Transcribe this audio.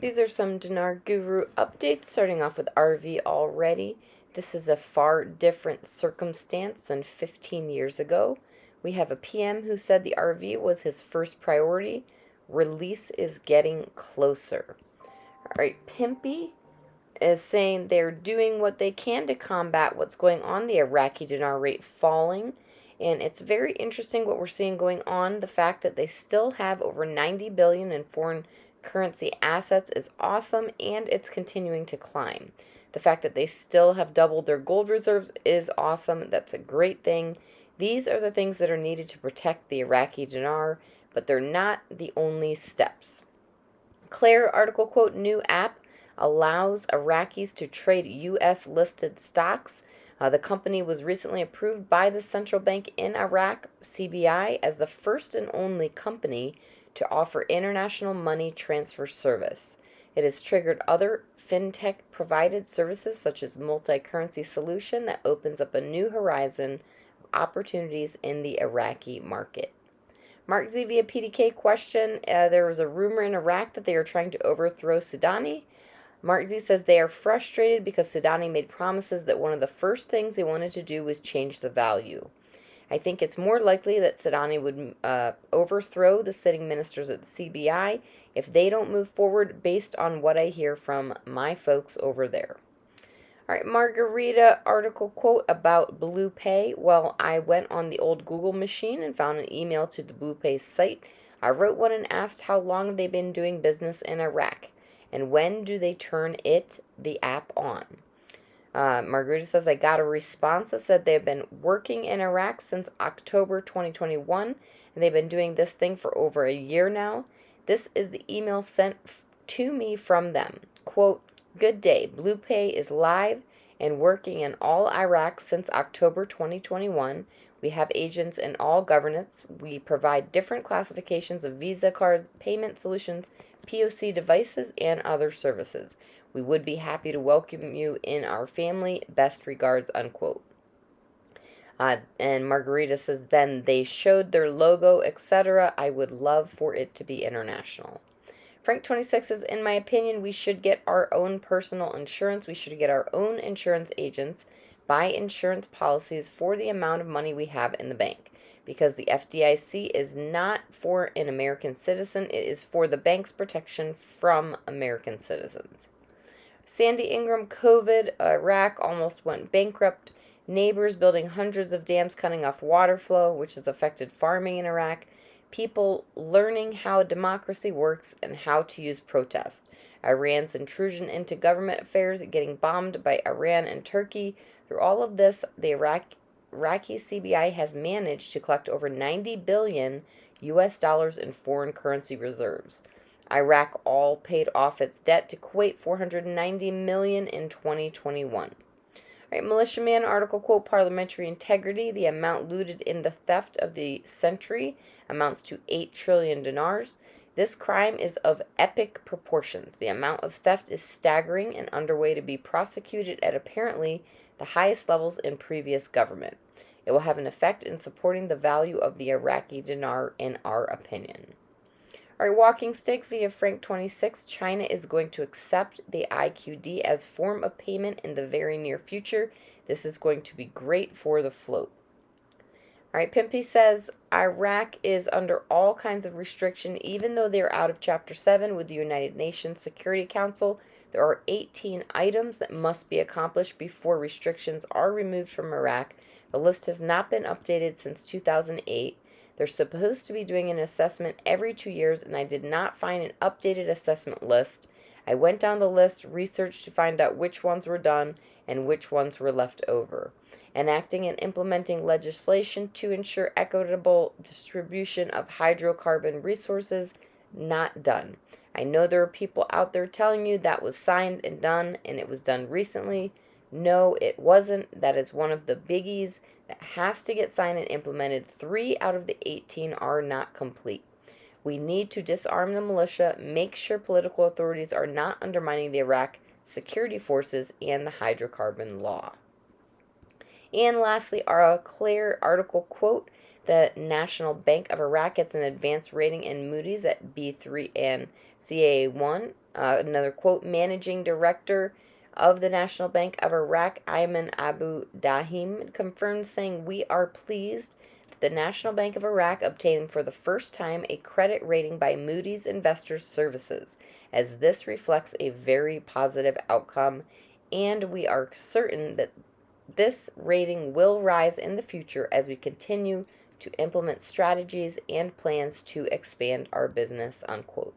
These are some Dinar Guru updates, starting off with RV already. This is a far different circumstance than 15 years ago. We have a PM who said the RV was his first priority. Release is getting closer. All right, Pimpy is saying they're doing what they can to combat what's going on, the Iraqi dinar rate falling. And it's very interesting what we're seeing going on. The fact that they still have over 90 billion in foreign currency assets is awesome, and it's continuing to climb. The fact that they still have doubled their gold reserves is awesome. That's a great thing. These are the things that are needed to protect the Iraqi dinar, but they're not the only steps. Claire article quote, new app allows Iraqis to trade U.S. listed stocks. The company was recently approved by the central bank in Iraq, CBI, as the first and only company to offer international money transfer service. It has triggered other Fintech provided services such as multi-currency solution that opens up a new horizon of opportunities in the Iraqi market. Mark Z via PDK question, there was a rumor in Iraq that they are trying to overthrow Sudani. Mark Z says they are frustrated because Sudani made promises that one of the first things they wanted to do was change the value. I think it's more likely that Sudani would overthrow the sitting ministers at the CBI if they don't move forward, based on what I hear from my folks over there. All right, Margarita article quote about Blue Pay. Well, I went on the old Google machine and found an email to the Blue Pay site. I wrote one and asked how long they've been doing business in Iraq and when do they turn the app on. Margarita says, I got a response that said they've been working in Iraq since October 2021, and they've been doing this thing for over a year now. This is the email sent to me from them. Quote, good day. Blue Pay is live and working in all Iraq since October 2021. We have agents in all governorates. We provide different classifications of Visa cards, payment solutions, POC devices, and other services. We would be happy to welcome you in our family. Best regards, unquote. And Margarita says, then they showed their logo, etc. I would love for it to be international. Frank26 says, in my opinion, we should get our own personal insurance. We should get our own insurance agents, buy insurance policies for the amount of money we have in the bank. Because the FDIC is not for an American citizen. It is for the bank's protection from American citizens. Sandy Ingram, COVID, Iraq almost went bankrupt. Neighbors building hundreds of dams cutting off water flow, which has affected farming in Iraq. People learning how democracy works and how to use protest. Iran's intrusion into government affairs, getting bombed by Iran and Turkey. Through all of this, the Iraqi CBI has managed to collect over 90 billion US dollars in foreign currency reserves. Iraq all paid off its debt to Kuwait, 490 million in 2021. All right, Militiaman article quote, parliamentary integrity. The amount looted in the theft of the century amounts to 8 trillion dinars. This crime is of epic proportions. The amount of theft is staggering and underway to be prosecuted at apparently the highest levels in previous government. It will have an effect in supporting the value of the Iraqi dinar, in our opinion. All right, walking stick via Frank26. China is going to accept the IQD as form of payment in the very near future. This is going to be great for the float. All right, Pimpy says Iraq is under all kinds of restriction, even though they're out of Chapter 7 with the United Nations Security Council. There are 18 items that must be accomplished before restrictions are removed from Iraq. The list has not been updated since 2008. They're supposed to be doing an assessment every 2 years, and I did not find an updated assessment list. I went down the list, researched to find out which ones were done and which ones were left over. Enacting and implementing legislation to ensure equitable distribution of hydrocarbon resources, not done. I know there are people out there telling you that was signed and done, and it was done recently. No, it wasn't. That is one of the biggies that has to get signed and implemented. 3 out of the 18 are not complete. We need to disarm the militia, make sure political authorities are not undermining the Iraq security forces and the hydrocarbon law. And lastly, our Claire article quote, the National Bank of Iraq gets an advanced rating in Moody's at B3 and CAA1. Another quote, managing director of the National Bank of Iraq, Ayman Abu Dahim, confirmed, saying, "We are pleased that the National Bank of Iraq obtained for the first time a credit rating by Moody's Investors Services, as this reflects a very positive outcome, and we are certain that this rating will rise in the future as we continue to implement strategies and plans to expand our business," unquote.